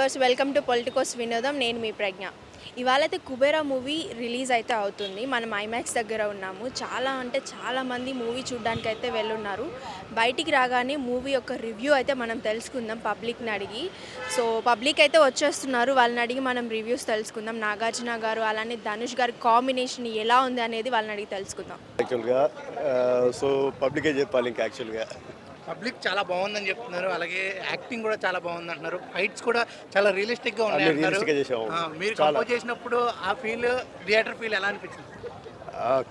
Viewers, welcome to Politicos వినోదం. నేను మీ ప్రజ్ఞ. ఇవాళైతే Kubera movie release అయితే అవుతుంది. మనం ఐమాక్స్ దగ్గర ఉన్నాము. చాలామంది మూవీ చూడడానికి అయితే వెళ్ళున్నారు. బయటికి రాగానే మూవీ యొక్క రివ్యూ అయితే మనం తెలుసుకుందాం పబ్లిక్ని అడిగి. సో పబ్లిక్ అయితే వచ్చేస్తున్నారు, వాళ్ళని అడిగి మనం రివ్యూస్ తెలుసుకుందాం. నాగార్జున గారు అలానే ధనుష్ గారి కాంబినేషన్ ఎలా ఉంది అనేది వాళ్ళని అడిగి తెలుసుకుందాం. యాక్చువల్గా పబ్లికే చెప్పాలి. ఇంకా యాక్చువల్గా పబ్లిక్ చాలా బాగుందని చెప్తున్నారు. అలాగే యాక్టింగ్ కూడా చాలా బాగుంది అంటున్నారు. ఫైట్స్ కూడా చాలా రియలిస్టిక్గా ఉన్నాయి అంటున్నారు. మీరు కంపోజ్ చేసినప్పుడు ఆ ఫీల్, థియేటర్ ఫీల్ ఎలా అనిపించింది?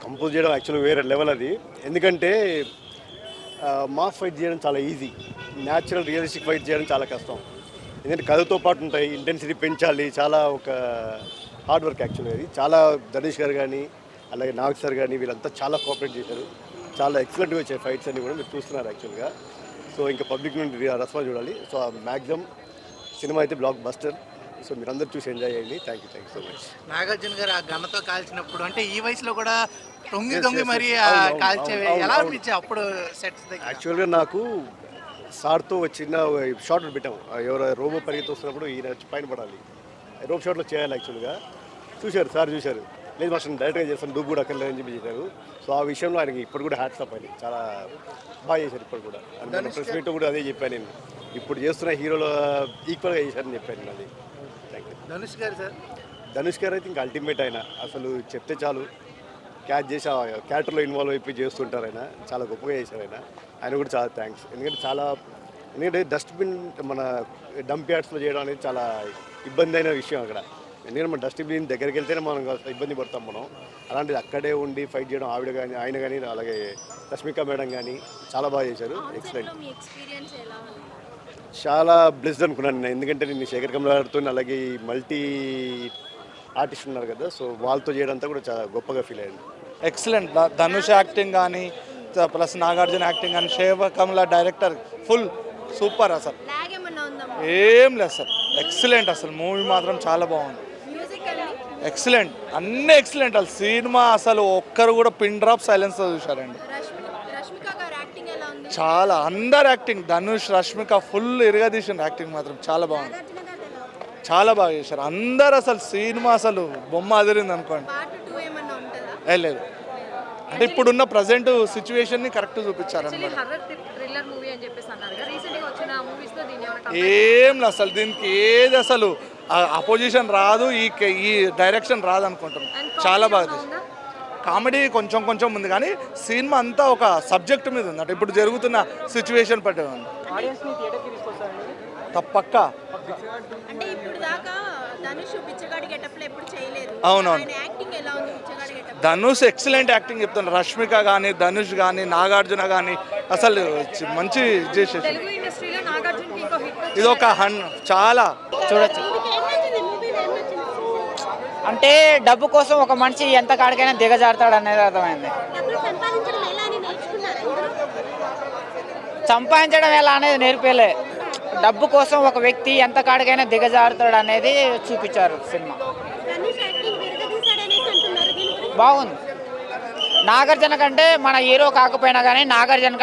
కంపోజ్ చేయడం యాక్చువల్గా వేరే లెవెల్ అది. ఎందుకంటే మాస్ ఫైట్ చేయడం చాలా ఈజీ, న్యాచురల్ రియలిస్టిక్ ఫైట్ చేయడం చాలా కష్టం. ఎందుకంటే కథతో పాటు ఉంటాయి, ఇంటెన్సిటీ పెంచాలి, చాలా ఒక హార్డ్ వర్క్ యాక్చువల్గా. అది చాలా ధనుష్ గారు కానీ అలాగే నాగ్ సార్ కానీ వీళ్ళంతా చాలా కోఆపరేట్ చేశారు. చాలా ఎక్సలెంట్గా వచ్చాయి ఫైట్స్ అన్నీ కూడా మీరు చూస్తున్నారు యాక్చువల్గా. సో ఇంకా పబ్లిక్ నుండి రెస్పాన్స్ చూడాలి. సో మ్యాక్సిమం సినిమా అయితే బ్లాక్ బస్టర్. సో మీరు అందరూ చూసి ఎంజాయ్ చేయండి. Thank you so much. Nagarjuna గారు ఆ గన్నతో కాల్చినప్పుడు అంటే ఈ వయసులో కూడా తొంగి మరి కాల్చేవి ఎలా అనిపించాయి అప్పుడు సెట్స్ దగ్గర? యాక్చువల్గా నాకు సార్తో చిన్న షార్ట్ పెట్టాము. ఎవరో రోబో పరిగెత్తి వస్తున్నప్పుడు ఈయన పైన పడాలి, రోబో షాట్లో చేయాలి యాక్చువల్గా. చూశారు సార్, చూశారు. లేదు మాస్టర్ డైరెక్ట్గా చేస్తాను, డూబ్ కూడా అక్కడ లేదని చెప్పి చేశారు. సో ఆ విషయంలో ఆయనకి ఇప్పుడు కూడా హ్యాట్స్ ఆఫ్ అని చాలా బాగా చేశారు. ఇప్పుడు కూడా అంటే ప్రెస్ మీట్ కూడా అదే చెప్పాను, నేను ఇప్పుడు చేస్తున్న హీరోలో ఈక్వల్గా చేశారని చెప్పాను నేను. అది థ్యాంక్ యూ. ధనుష్ గారు సార్, ధనుష్ గారు అయితే ఇంకా అల్టిమేట్. ఆయన అసలు చెప్తే చాలు, క్యాచ్ చేసి క్యారెక్టర్లో ఇన్వాల్వ్ అయిపోయి చేస్తుంటారు. ఆయన చాలా గొప్పగా చేశారు. ఆయన కూడా చాలా థ్యాంక్స్. ఎందుకంటే డస్ట్బిన్ మన డంప్ యార్డ్స్లో చేయడం అనేది చాలా ఇబ్బంది అయిన విషయం అక్కడ. ఎందుకంటే మన డస్ట్బిన్ దగ్గరికి వెళ్తేనే మనం ఇబ్బంది పడతాం మనం. అలాంటిది అక్కడే ఉండి ఫైట్ చేయడం, ఆవిడ కానీ ఆయన కానీ అలాగే రష్మిక మేడం కానీ చాలా బాగా చేశారు. ఎక్సలెంట్. చాలా బ్లెస్డ్ అనుకున్నాను నేను. ఎందుకంటే నేను శేఖర్ కమల గారితో అలాగే మల్టీ ఆర్టిస్ట్ ఉన్నారు కదా, సో వాళ్ళతో చేయడంతా కూడా చాలా గొప్పగా ఫీల్ అయ్యాను. ఎక్సలెంట్. ధనుష్ యాక్టింగ్ కానీ ప్లస్ నాగార్జున యాక్టింగ్ కానీ, Sekhar Kammula director full super. అసలు ఏం లేదు సార్, ఎక్సలెంట్. అసలు మూవీ మాత్రం చాలా బాగుంది, ఎక్సలెంట్. అన్నీ ఎక్సలెంట్. అసలు సినిమా అసలు ఒక్కరు కూడా పిన్ డ్రాప్ సైలెన్స్తో చూశారండి. చాలా అందరు యాక్టింగ్, ధనుష్ రష్మిక ఫుల్ ఇరగదీసిన యాక్టింగ్ మాత్రం చాలా బాగుంది, చాలా బాగా చేశారు అందరు. అసలు సినిమా అసలు బొమ్మ అదిరింది అనుకోండి. లేదు అంటే ఇప్పుడున్న ప్రజెంట్ సిచ్యువేషన్ని కరెక్ట్ చూపించారు అన్నమాట. ఏం లేదు అసలు దీనికి ఏది అసలు అపోజిషన్ రాదు, ఈ డైరెక్షన్ రాదు అనుకుంటున్నాను. చాలా బాగా కామెడీ కొంచెం ఉంది కానీ సినిమా అంతా ఒక సబ్జెక్ట్ మీద ఉంది. అంటే ఇప్పుడు జరుగుతున్న సిచ్యువేషన్ పట్టే ఉంది. తప్పక్క. అవునవును, ధనుష్ ఎక్సలెంట్ యాక్టింగ్ చెప్తాను. రష్మిక కానీ, ధనుష్ కానీ, నాగార్జున కానీ అసలు మంచి చేసేసి ఇది ఒక చాలా చూడొచ్చు. అంటే డబ్బు కోసం ఒక మనిషి ఎంత కాడికైనా దిగజారుతాడు అనేది అర్థమైంది. సంపాదించడం ఎలా అనేది నేర్పేలే, డబ్బు కోసం ఒక వ్యక్తి ఎంత కాడికైనా దిగజారుతాడు అనేది చూపించారు సినిమా. బాగుంది. నాగార్జున కంటే మన హీరో కాకపోయినా కానీ నాగార్జున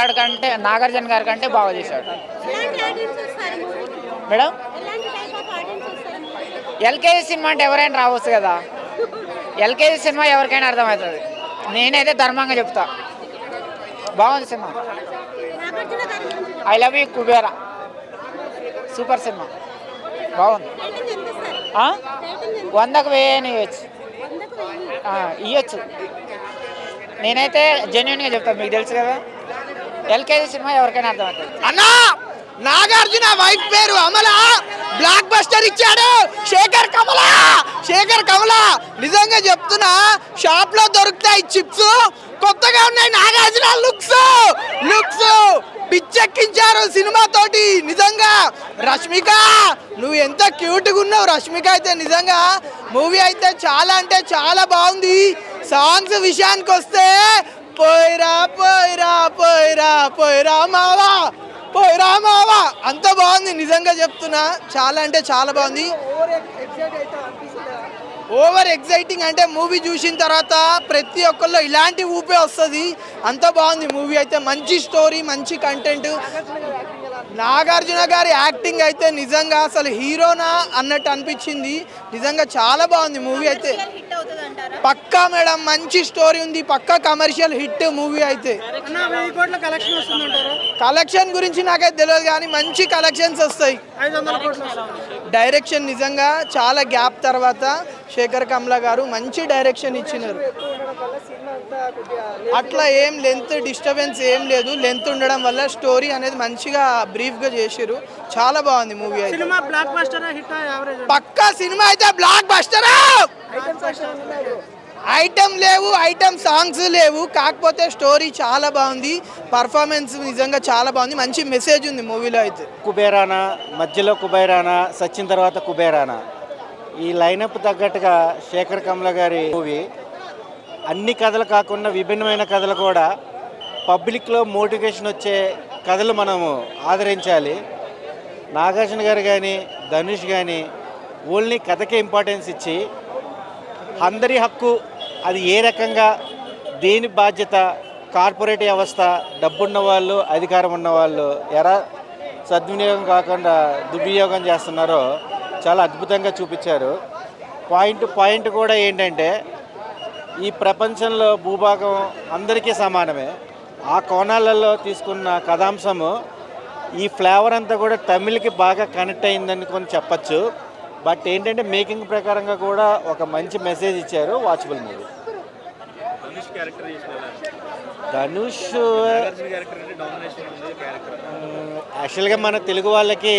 గారి కంటే బాగా చేశాడు మేడం. ఎల్కేజీ సినిమా అంటే ఎవరైనా రావచ్చు కదా, ఎల్కేజీ సినిమా ఎవరికైనా అర్థమవుతుంది. నేనైతే ధర్మంగా చెప్తా, బాగుంది cinema. I love you Kubera, super cinema, బాగుంది. 100కు 1000 ఇవ్వచ్చు. నేనైతే జెన్యున్గా చెప్తాను, మీకు తెలుసు కదా. ఎల్కేజీ సినిమా ఎవరికైనా అర్థమవుతుంది. అన్నా నాగార్జున వైఫ్ పేరు అమల, బ్లాక్ బస్టర్ ఇచ్చాడు శేఖర్ కమల. నిజంగా చెప్తున్నా, షాప్ లో దొరుకుతాయి చిప్స్, కొత్తగా ఉన్నాయి నాగార్జున లుక్స్ పిచ్చెక్కించారు సినిమా తోటి. నిజంగా రష్మిక నువ్వు ఎంత క్యూట్గా ఉన్నావు. రష్మిక అయితే నిజంగా మూవీ అయితే చాలా అంటే చాలా బాగుంది. సాంగ్స్ విషయానికి వస్తే పోయిరా పోయిరా పోయిరా పోయిరా మావా అంత బాగుంది. నిజంగా చెప్తున్నా, చాలా అంటే చాలా బాగుంది. ఓవర్ ఎగ్జైటింగ్ అంటే మూవీ చూసిన తర్వాత ప్రతి ఒక్కళ్ళు ఇలాంటి ఊపే వస్తుంది. అంత బాగుంది మూవీ అయితే. మంచి స్టోరీ, మంచి కంటెంట్. నాగార్జున గారి యాక్టింగ్ అయితే నిజంగా అసలు హీరోనా అన్నట్టు అనిపించింది. నిజంగా చాలా బాగుంది మూవీ అయితే. హిట్ అవుతుంది అంటారా? పక్కా మేడం, మంచి స్టోరీ ఉంది, పక్కా కమర్షియల్ హిట్ మూవీ అయితే. కలెక్షన్ గురించి నాకైతే తెలియదు కానీ మంచి కలెక్షన్స్ వస్తాయి. డైరెక్షన్ నిజంగా చాలా గ్యాప్ తర్వాత శేఖర్ కమ్లా గారు మంచి డైరెక్షన్ ఇచ్చినారు. అట్లా ఏం లెంత్ డిస్టర్బెన్స్ ఏం లేదు. లెంత్ ఉండడం వల్ల స్టోరీ అనేది మంచిగా బ్రీఫ్గా చేసారు. చాలా బాగుంది మూవీ అయితే. పక్కా సినిమా అయితే బ్లాక్ బస్టరా. ఐటమ్ లేవు, ఐటమ్ సాంగ్స్ లేవు, కాకపోతే స్టోరీ చాలా బాగుంది. పర్ఫార్మెన్స్ నిజంగా చాలా బాగుంది. మంచి మెసేజ్ ఉంది మూవీలో అయితే. కుబేరానా, మధ్యలో కుబేరానా, సచిన్ తర్వాత కుబేరానా, ఈ లైనప్ తగ్గట్టుగా శేఖర్ కమ్ల గారి మూవీ అన్ని కథలు కాకుండా విభిన్నమైన కథలు కూడా పబ్లిక్లో మోటివేషన్ వచ్చే కథలు మనము ఆదరించాలి. నాగార్జున గారు కానీ ధనుష్ కానీ ఓన్లీ కథకే ఇంపార్టెన్స్ ఇచ్చి అందరి హక్కు అది ఏ రకంగా, దేని బాధ్యత, కార్పొరేట్ వ్యవస్థ, డబ్బున్న వాళ్ళు, అధికారం ఉన్న వాళ్ళు ఎలా సద్వినియోగం కాకుండా దుర్వినియోగం చేస్తున్నారో చాలా అద్భుతంగా చూపించారు. పాయింట్ కూడా ఏంటంటే ఈ ప్రపంచంలో భూభాగం అందరికీ సమానమే. ఆ కోణాలలో తీసుకున్న కథాంశము ఈ ఫ్లేవర్ అంతా కూడా తమిళ్కి బాగా కనెక్ట్ అయిందని కొన్ని చెప్పచ్చు. బట్ ఏంటంటే మేకింగ్ ప్రకారంగా కూడా ఒక మంచి మెసేజ్ ఇచ్చారు. Watchable movie. ధనుష్ యాక్చువల్గా మన తెలుగు వాళ్ళకి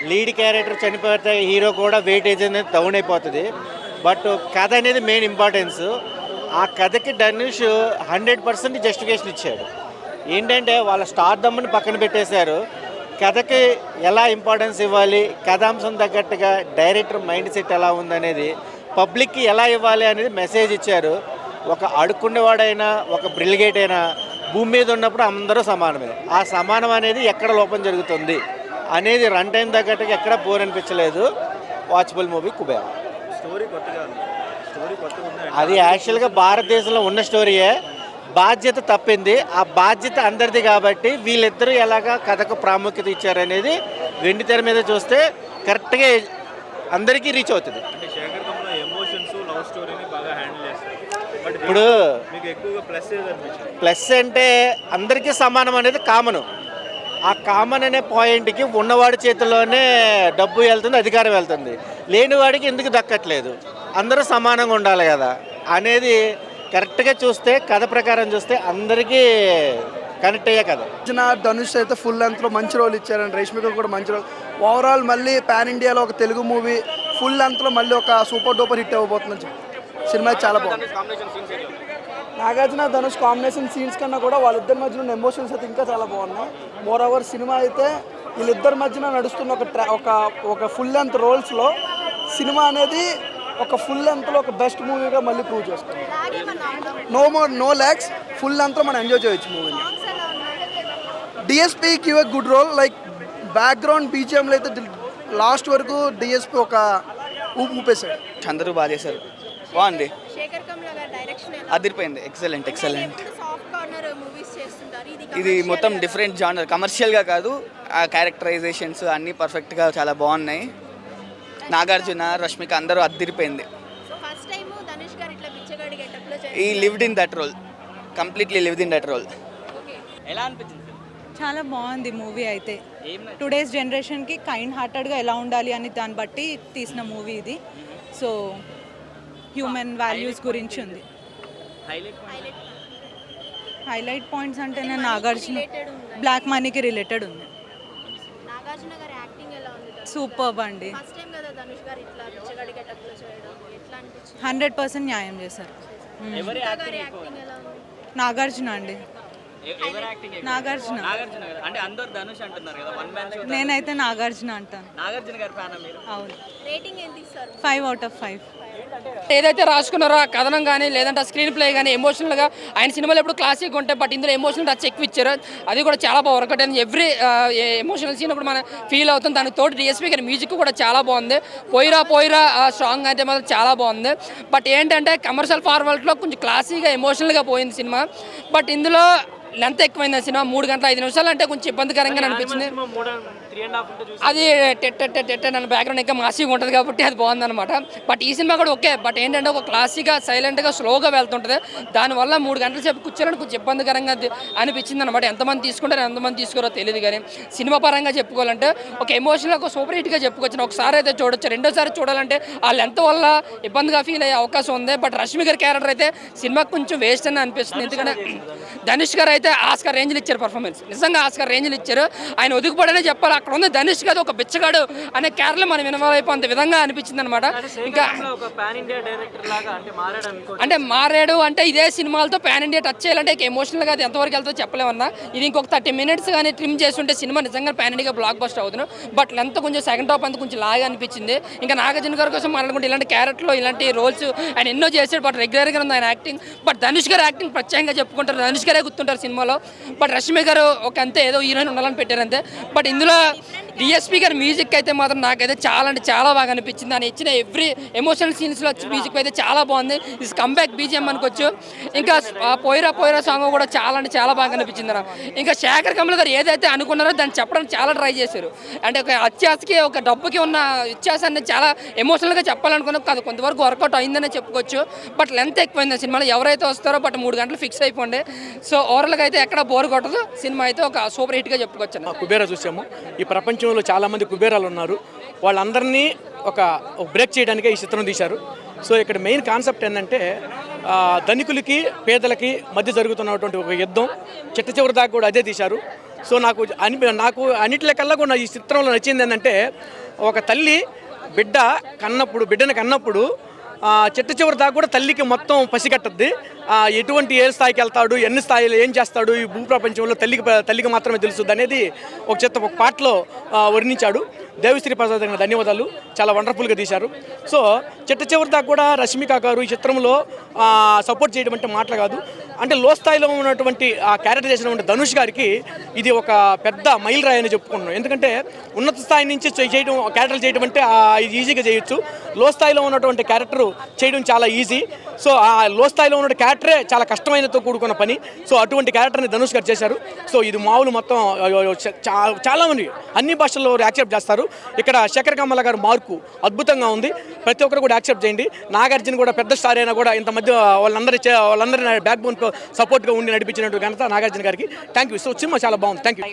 లీడ్ క్యారెక్టర్ చనిపోతే హీరో కూడా వెయిటేజ్ అనేది డౌన్ అయిపోతుంది. బట్ కథ అనేది మెయిన్ ఇంపార్టెన్స్. ఆ కథకి ధనుష్ 100% జస్టిఫికేషన్ ఇచ్చాడు. ఏంటంటే వాళ్ళ స్టార్ దమ్ముని పక్కన పెట్టేశారు. కథకి ఎలా ఇంపార్టెన్స్ ఇవ్వాలి, కథాంశం తగ్గట్టుగా డైరెక్టర్ మైండ్ సెట్ ఎలా ఉందనేది, పబ్లిక్కి ఎలా ఇవ్వాలి అనేది మెసేజ్ ఇచ్చారు. ఒక అడుక్కునేవాడైనా ఒక బ్రిలిగేట్ అయినా భూమి మీద ఉన్నప్పుడు అందరూ సమానమే. ఆ సమానం అనేది ఎక్కడ లోపం జరుగుతుంది అనేది రన్ టైం తగ్గట్టుగా ఎక్కడ బోర్ అనిపించలేదు. Watchable movie Kubera. అది యాక్చువల్గా భారతదేశంలో ఉన్న స్టోరీయే. బాధ్యత తప్పింది, ఆ బాధ్యత అందరిది కాబట్టి వీళ్ళిద్దరూ ఎలాగా కథకు ప్రాముఖ్యత ఇచ్చారనేది వెండి తెర మీద చూస్తే కరెక్ట్గా అందరికీ రీచ్ అవుతుంది. ఇప్పుడు ప్లస్ అంటే అందరికీ సమానం అనేది కామన్. ఆ కామన్ అనే పాయింట్కి ఉన్నవాడి చేతిలోనే డబ్బు వెళ్తుంది, అధికారం వెళ్తుంది. లేనివాడికి ఎందుకు దక్కట్లేదు? అందరూ సమానంగా ఉండాలి కదా అనేది కరెక్ట్గా చూస్తే, కథ ప్రకారం చూస్తే అందరికీ కనెక్ట్ అయ్యే కథ. ధనుష్ అయితే ఫుల్ లెంత్లో మంచి రోల్ ఇచ్చారండి. రేష్మిక కూడా మంచి రోల్. ఓవరాల్ మళ్ళీ పాన్ ఇండియాలో ఒక తెలుగు మూవీ ఫుల్ లెంత్లో మళ్ళీ ఒక సూపర్ డూపర్ హిట్ అవ్వబోతుంది. సినిమా చాలా బాగుంది. నాగార్జున ధనుష్ కాంబినేషన్ సీన్స్ కన్నా కూడా వాళ్ళిద్దరి మధ్యన ఉన్న ఎమోషన్స్ అయితే ఇంకా చాలా బాగున్నాయి. మోర్ ఓవర్ సినిమా అయితే వీళ్ళిద్దరి మధ్యన నడుస్తున్న ఒక ఫుల్ లెంత్ రోల్స్లో సినిమా అనేది ఒక ఫుల్ లెంత్లో ఒక బెస్ట్ మూవీగా మళ్ళీ ప్రూవ్ చేసుకుంది. నో ల్యాక్స్, ఫుల్ లెంత్లో మనం ఎంజాయ్ చేయొచ్చు మూవీని. DSP give a good role. Like background బీజిఎంలో అయితే లాస్ట్ వరకు డిఎస్పీ ఒక ఊపేశాడు. అందరూ బాగా చేశారు. బాగుంది, శేఖర్ కమ్లా గారి డైరెక్షన్ అదిరిపోయింది. ఎక్సలెంట్. సాఫ్ట్ కార్నర్ మూవీస్ చేస్తుంటారు. ఇది మొత్తం డిఫరెంట్ జానర్, కమర్షియల్గా కాదు. ఆ క్యారెక్టరైజేషన్స్ అన్నీ పర్ఫెక్ట్గా చాలా బాగున్నాయి. నాగార్జున, రష్మిక అందరూ అదిరిపోయింది. ఫస్ట్ టైం ధనుష్ గారు ఇట్లా బిచ్చగాడి గెటప్ లో ఈ lived in that role, completely lived in that role. ఎలా అనిపించింది? చాలా బాగుంది మూవీ అయితే. టుడేస్ జనరేషన్కి కైండ్ హార్టెడ్గా ఎలా ఉండాలి అని దాన్ని బట్టి తీసిన మూవీ ఇది. సో హ్యూమన్ వాల్యూస్ గురించి ఉంది. హైలైట్ పాయింట్స్ అంటే నేను నాగార్జున బ్లాక్ మనీకి రిలేటెడ్ ఉంది. నాగార్జున గారి యాక్టింగ్ ఎలా ఉంది? సూపర్బ్ అండి. ఫస్ట్ టైం కదా ధనుష్ గారు ఇట్లా బిచ్చగాడి గెటప్ లో చేయడం. ఎట్లా అనిపించింది? 100% న్యాయం చేశారు. గారి యాక్టింగ్ ఎలా ఉంది? నాగార్జున అండి. నాగార్జున. అంటే అందరూ ధనుష్ అంటున్నారు కదా, వన్ మ్యాన్ షో. నేనైతే నాగార్జున అంటాను. నాగార్జున గారి ఫ్యాన్ మీరు? అవును. రేటింగ్ ఎంత ఇస్తారు? 5/5. ఏదైతే రాసుకున్నారో ఆ కథనం కానీ లేదంటే ఆ స్క్రీన్ ప్లే కానీ ఎమోషనల్గా ఆయన సినిమాలు ఎప్పుడు క్లాసిక్ ఉంటాయి. బట్ ఇందులో ఎమోషనల్ టచ్ ఎక్కువ ఇచ్చారు. అది కూడా చాలా బాగా వర్కౌట్ అయింది. ఎవ్రీ ఎమోషనల్ సీన్ కూడా మనం ఫీల్ అవుతుంది. దానికి తోటి డిఎస్పీ గారి మ్యూజిక్ కూడా చాలా బాగుంది. పోయిరా సాంగ్ అయితే మాత్రం చాలా బాగుంది. బట్ ఏంటంటే కమర్షియల్ ఫార్వర్డ్లో కొంచెం క్లాసీగా ఎమోషనల్గా పోయింది సినిమా. బట్ ఇందులో లెంత్ ఎక్కువైంది సినిమా. 3 గంటల 5 నిమిషాలు అంటే కొంచెం ఇబ్బందికరంగా అనిపించింది. అది నన్ను బ్యాక్గ్రౌండ్ ఇంకా మాసిగా ఉంటుంది కాబట్టి అది బాగుందన్నమాట. బట్ ఈ సినిమా కూడా ఓకే. బట్ ఏంటంటే ఒక క్లాసిక్గా సైలెంట్గా స్లోగా వెళ్తుంటుంది. దానివల్ల 3 గంటల సేపు కూర్చోడానికి కొంచెం ఇబ్బందికరంగా అనిపించింది అనమాట. ఎంతమంది తీసుకుంటారో ఎంతమంది తీసుకోరో తెలియదు. కానీ సినిమా పరంగా చెప్పుకోవాలంటే ఒక ఎమోషనల్ ఒక సూపర్ హిట్గా చెప్పుకోవచ్చు. ఒకసారి అయితే చూడొచ్చు, రెండోసారి చూడాలంటే ఆ లెంత్ వల్ల ఇబ్బందిగా ఫీల్ అయ్యే అవకాశం ఉంది. బట్ రష్మి గారి క్యారెక్టర్ అయితే సినిమాకి కొంచెం వేస్ట్ అని అనిపిస్తుంది. ఎందుకంటే ధనుష్ గారు అయితే ఆస్కార్ రేంజ్లు ఇచ్చారు పర్ఫార్మెన్స్. నిజంగా ఆస్కార్ రేంజ్లు ఇచ్చారు. ఆయన ఒదుగుపడనే చెప్పాలి. అక్కడ ఉంది ధనుష్ గారు ఒక బిచ్చగాడు అనే క్యారెక్టర్ మనం వినవాలైపో అంత విధంగా అనిపించింది అనమాట. ఇంకా అంటే మారాడు అంటే ఇదే సినిమాలతో పాన్ ఇండియా టచ్ చేయాలంటే ఎమోషనల్గా అది ఎంతవరకు వెళ్తుందో చెప్పలేమన్నా. ఇది ఇంకొక 30 minutes కానీ ట్రిమ్ చేస్తుంటే సినిమా నిజంగా పాన్ ఇండియా బ్లాక్ బస్టర్ అవుతున్నాం. బట్ లెంత్ కొంచెం సెకండ్ హాఫ్ అంతా కొంచెం లాగా అనిపించింది. ఇంకా నాగార్జున గారి కోసం మాట్లాడుకుంటే ఇలాంటి క్యారెక్టర్లో ఇలాంటి రోల్స్ ఆయన ఎన్నో చేశాడు. బట్ రెగ్యులర్గా ఉంది ఆయన యాక్టింగ్. బట్ ధనుష్ గారు యాక్టింగ్ ప్రత్యేకంగా చెప్పుకుంటారు. ధనుష్ గారే గుర్తుంటారు సినిమాలో. బట్ రష్మి గారు ఒక అంతే ఏదో హీరోయిన్ ఉండాలని పెట్టారు అంతే. బట్ ఇందులో డిఎస్పీ గారి మ్యూజిక్ అయితే మాత్రం నాకైతే చాలా అంటే చాలా బాగా అనిపించింది. ఆయన ఇచ్చిన ఎవ్రీ ఎమోషనల్ సీన్స్లో మ్యూజిక్ అయితే చాలా బాగుంది. ఇది కంబ్యాక్ బీజిఎం అనుకోవచ్చు. ఇంకా పోయిరా పోయిరా సాంగ్ కూడా చాలా అంటే చాలా బాగా అనిపించింది. ఇంకా శేఖర్ కమల్ గారు ఏదైతే అనుకున్నారో దాన్ని చెప్పడానికి చాలా ట్రై చేశారు. అంటే ఒక అత్యాసకి ఒక డబ్బుకి ఉన్న వ్యత్యాసాన్ని చాలా ఎమోషనల్గా చెప్పాలనుకున్నా అది కొంతవరకు వర్కౌట్ అయిందనే చెప్పుకోవచ్చు. బట్ లెంత్ ఎక్కువైంది సినిమాలో. ఎవరైతే వస్తారో బట్ 3 గంటలు ఫిక్స్ అయిపోండి. సో ఓవరాల్గా అయితే ఎక్కడ బోర్ కొట్టదు. సినిమా అయితే ఒక సూపర్ హిట్గా చెప్పుకోవచ్చు. కుబేరా చూసాము. ఈ ప్రపంచంలో చాలామంది కుబేరాలు ఉన్నారు. వాళ్ళందరినీ ఒక బ్రేక్ చేయడానికే ఈ చిత్రం తీశారు. సో ఇక్కడ మెయిన్ కాన్సెప్ట్ ఏంటంటే ధనికులకి పేదలకి మధ్య జరుగుతున్నటువంటి ఒక యుద్ధం. చిట్ట చివరి దాకా కూడా అదే తీశారు. సో నాకు అన్నిటికల్లా కూడా ఈ చిత్రంలో నచ్చింది ఏంటంటే ఒక తల్లి బిడ్డను కన్నప్పుడు చిట్ట చివరి దాకా కూడా తల్లికి మొత్తం పసిగట్టద్ది. ఎటువంటి ఏ స్థాయికి వెళ్తాడు, ఎన్ని స్థాయిలో ఏం చేస్తాడు, ఈ భూప్రపంచంలో తల్లికి మాత్రమే తెలుస్తుంది అనేది ఒక పాటలో వర్ణించాడు. దేవిశ్రీ ప్రసాద్ గారికి ధన్యవాదాలు. చాలా వండర్ఫుల్గా తీశారు. సో చిట్ట చివరి దాకా కూడా రష్మిక గారు ఈ చిత్రంలో సపోర్ట్ చేయడం అంటే మాటలు కాదు. అంటే లో స్థాయిలో ఉన్నటువంటి ఆ క్యారెక్టర్ చేసినటువంటి ధనుష్ గారికి ఇది ఒక పెద్ద మైల్ రాయి అని చెప్పుకున్నాం. ఎందుకంటే ఉన్నత స్థాయి నుంచి క్యారెక్టర్ చేయడం అంటే ఇది ఈజీగా చేయొచ్చు. లో స్థాయిలో ఉన్నటువంటి క్యారెక్టర్ చేయడం చాలా ఈజీ. సో ఆ లో స్థాయిలో ఉన్న క్యారెక్టరే చాలా కష్టమైనతో కూడుకున్న పని. సో అటువంటి క్యారెక్టర్ని ధనుష్ గారు చేశారు. సో ఇది మామూలు మొత్తం చాలామంది అన్ని భాషల్లో యాక్సెప్ట్ చేస్తారు. ఇక్కడ శేఖర్ కమల గారు మార్కు అద్భుతంగా ఉంది. ప్రతి ఒక్కరు కూడా యాక్సెప్ట్ చేయండి. నాగార్జున కూడా పెద్ద స్టార్ అయినా కూడా ఇంత మధ్య వాళ్ళందరి బ్యాక్ బోన్ సపోర్ట్గా ఉండి నడిపించినట్టు ఘనత నాగార్జున గారికి. Thank you. సో సినిమా చాలా బాగుంది. Thank you.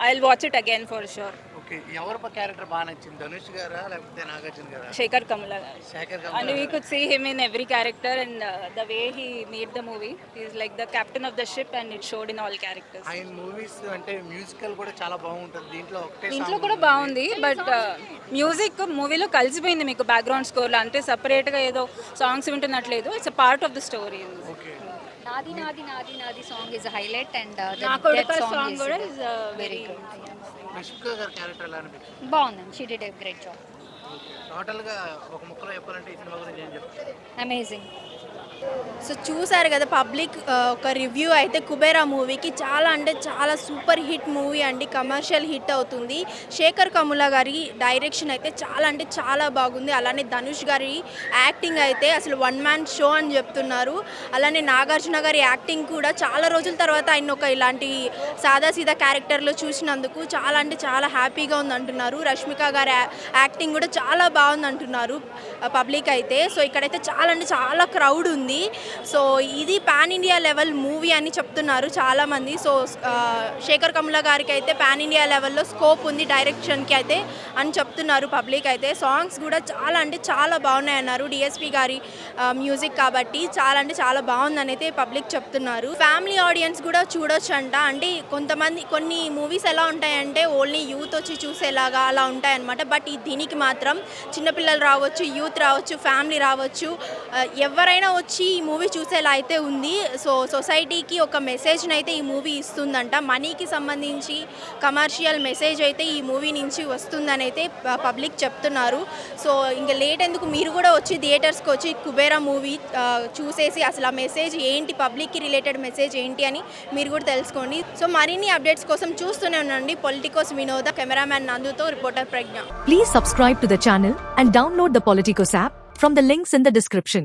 I will watch it again for sure. Okay, ఎవరి క్యారెక్టర్ బాగా నచ్చింది, ధనుష్ గారా లేకపోతే నాగార్జున గారా? శేఖర్ కమల గారు. And we could see him in every character and the way he made the movie. He is like the captain of the ship and it showed in all characters. ఆయన movies అంటే musical కూడా చాలా బాగుంటుంది. దీంట్లో కూడా బాగుంది. But music మూవీలో కలిసిపోయింది మీకు బ్యాక్గ్రౌండ్ స్కోర్లో. అంటే సపరేట్గా ఏదో సాంగ్స్ వింటున్నట్లేదు. It's a part of the story. నాది నాది నాది నాది song is highlight and that song కూడా is very good. రష్మిక గారి క్యారెక్టర్ ఎలా అనిపించింది? బాగుంది. She did a great job. టోటల్గా ఒక ముక్కలో చెప్పాలంటే ఈ సినిమా గురించి ఏం చెప్తారు? అమేజింగ్. సో చూసారు కదా పబ్లిక్ ఒక రివ్యూ అయితే కుబేరా మూవీకి చాలా అంటే చాలా సూపర్ హిట్ మూవీ అండి. కమర్షియల్ హిట్ అవుతుంది. శేఖర్ కముల గారి డైరెక్షన్ అయితే చాలా అంటే చాలా బాగుంది. అలానే ధనుష్ గారి యాక్టింగ్ అయితే అసలు 1 man షో అని చెప్తున్నారు. అలానే నాగార్జున గారి యాక్టింగ్ కూడా చాలా రోజుల తర్వాత ఆయన ఒక ఇలాంటి సాదాసీదా క్యారెక్టర్లో చూసినందుకు చాలా అంటే చాలా హ్యాపీగా ఉంది అంటున్నారు. రష్మిక గారి యాక్టింగ్ కూడా చాలా బాగుంది అంటున్నారు పబ్లిక్ అయితే. సో ఇక్కడైతే చాలా అంటే చాలా క్రౌడ్ ఉంది. సో ఇది పాన్ ఇండియా లెవెల్ మూవీ అని చెప్తున్నారు చాలామంది. సో శేఖర్ కముల గారికి అయితే పాన్ ఇండియా లెవెల్లో స్కోప్ ఉంది డైరెక్షన్కి అయితే అని చెప్తున్నారు పబ్లిక్ అయితే. సాంగ్స్ కూడా చాలా అంటే చాలా బాగున్నాయి అన్నారు. డిఎస్పి గారి మ్యూజిక్ కాబట్టి చాలా అంటే చాలా బాగుందని అయితే పబ్లిక్ చెప్తున్నారు. ఫ్యామిలీ ఆడియన్స్ కూడా చూడొచ్చు అంట. అంటే కొన్ని మూవీస్ ఎలా ఉంటాయంటే ఓన్లీ యూత్ వచ్చి చూసేలాగా అలా ఉంటాయన్నమాట. బట్ దీనికి మాత్రం చిన్నపిల్లలు రావచ్చు, యూత్ రావచ్చు, ఫ్యామిలీ రావచ్చు, ఎవరైనా వచ్చి ఈ మూవీ చూసేలా అయితే ఉంది. సో సొసైటీకి ఒక మెసేజ్ని అయితే ఈ మూవీ ఇస్తుందంట. మనీకి సంబంధించి కమర్షియల్ మెసేజ్ అయితే ఈ మూవీ నుంచి వస్తుందని అయితే పబ్లిక్ చెప్తున్నారు. సో ఇంకా లేట్ ఎందుకు, మీరు కూడా వచ్చి థియేటర్స్కి వచ్చి కుబేరా మూవీ చూసేసి అసలు ఆ మెసేజ్ ఏంటి, పబ్లిక్కి రిలేటెడ్ మెసేజ్ ఏంటి అని మీరు కూడా తెలుసుకోండి. సో మరిన్ని అప్డేట్స్ కోసం చూస్తూనే ఉండండి పొలిటికోస్ వినోద. కెమెరామ్యాన్ నందుతో reporter Pragna. Please subscribe to the channel and download the Politicos app from the links in the description.